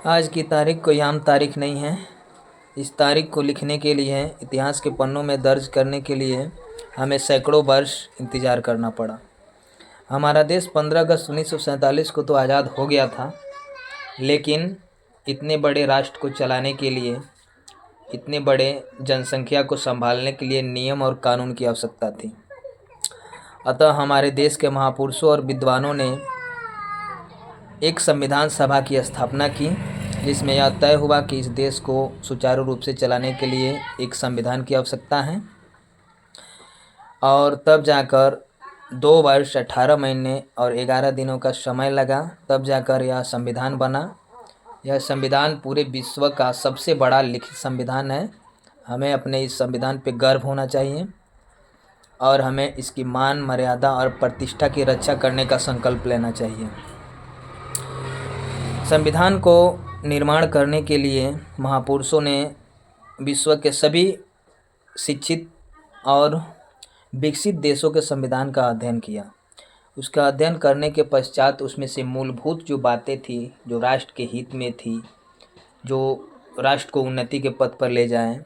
आज की तारीख कोई आम तारीख नहीं है। इस तारीख को लिखने के लिए, इतिहास के पन्नों में दर्ज करने के लिए हमें सैकड़ों वर्ष इंतज़ार करना पड़ा। हमारा देश 15 अगस्त 1947 को तो आज़ाद हो गया था, लेकिन इतने बड़े राष्ट्र को चलाने के लिए, इतने बड़े जनसंख्या को संभालने के लिए नियम और कानून की आवश्यकता थी। अतः हमारे देश के महापुरुषों और विद्वानों ने एक संविधान सभा की स्थापना की, जिसमें यह तय हुआ कि इस देश को सुचारू रूप से चलाने के लिए एक संविधान की आवश्यकता है। और तब जाकर 2 वर्ष 18 महीने और 11 दिनों का समय लगा, तब जाकर यह संविधान बना। यह संविधान पूरे विश्व का सबसे बड़ा लिखित संविधान है। हमें अपने इस संविधान पे गर्व होना चाहिए और हमें इसकी मान, मर्यादा और प्रतिष्ठा की रक्षा करने का संकल्प लेना चाहिए। संविधान को निर्माण करने के लिए महापुरुषों ने विश्व के सभी शिक्षित और विकसित देशों के संविधान का अध्ययन किया। उसका अध्ययन करने के पश्चात उसमें से मूलभूत जो बातें थी, जो राष्ट्र के हित में थी, जो राष्ट्र को उन्नति के पथ पर ले जाएं,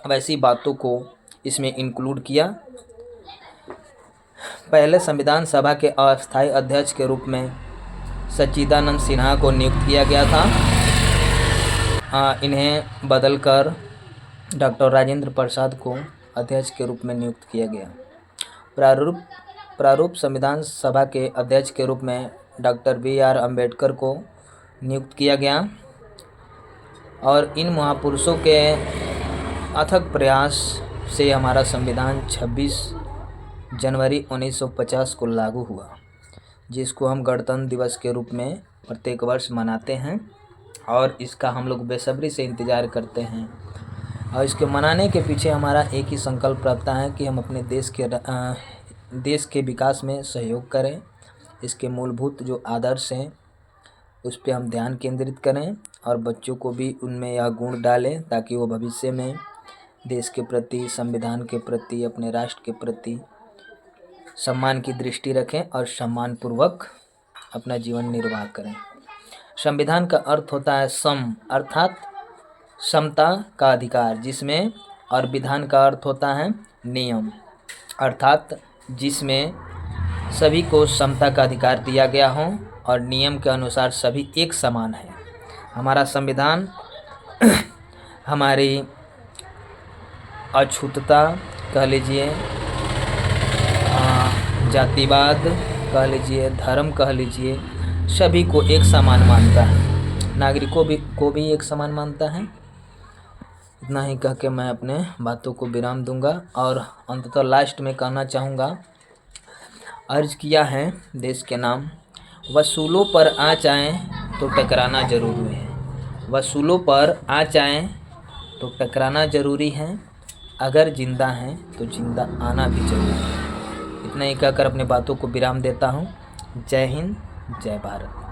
वैसी बातों को इसमें इंक्लूड किया। पहले संविधान सभा के अस्थायी अध्यक्ष के रूप में सच्चिदानंद सिन्हा को नियुक्त किया गया था। इन्हें बदलकर डॉक्टर राजेंद्र प्रसाद को अध्यक्ष के रूप में नियुक्त किया गया। प्रारूप संविधान सभा के अध्यक्ष के रूप में डॉक्टर B.R. अम्बेडकर को नियुक्त किया गया। और इन महापुरुषों के अथक प्रयास से हमारा संविधान 26 जनवरी 1950 को लागू हुआ, जिसको हम गणतंत्र दिवस के रूप में प्रत्येक वर्ष मनाते हैं और इसका हम लोग बेसब्री से इंतज़ार करते हैं। और इसके मनाने के पीछे हमारा एक ही संकल्प रहता है कि हम अपने देश के विकास में सहयोग करें। इसके मूलभूत जो आदर्श हैं उस पर हम ध्यान केंद्रित करें और बच्चों को भी उनमें यह गुण डालें, ताकि वो भविष्य में देश के प्रति, संविधान के प्रति, अपने राष्ट्र के प्रति सम्मान की दृष्टि रखें और सम्मानपूर्वक अपना जीवन निर्वाह करें। संविधान का अर्थ होता है सम, अर्थात समता का अधिकार, जिसमें, और विधान का अर्थ होता है नियम, अर्थात जिसमें सभी को समता का अधिकार दिया गया हो और नियम के अनुसार सभी एक समान है। हमारा संविधान हमारी अछूतता कह लीजिए, जातिवाद कह लीजिए, धर्म कह लीजिए, सभी को एक समान मानता है, नागरिकों को भी एक समान मानता है। इतना ही कह के मैं अपने बातों को विराम दूंगा और अंततः लास्ट में कहना चाहूँगा, अर्ज किया है देश के नाम, वसूलों पर आ जाएं तो टकराना ज़रूरी है। वसूलों पर आ जाएं तो टकराना ज़रूरी है, अगर जिंदा हैं तो जिंदा आना भी ज़रूरी है। इतना ही कहकर अपने बातों को विराम देता हूँ। जय हिंद, जय भारत।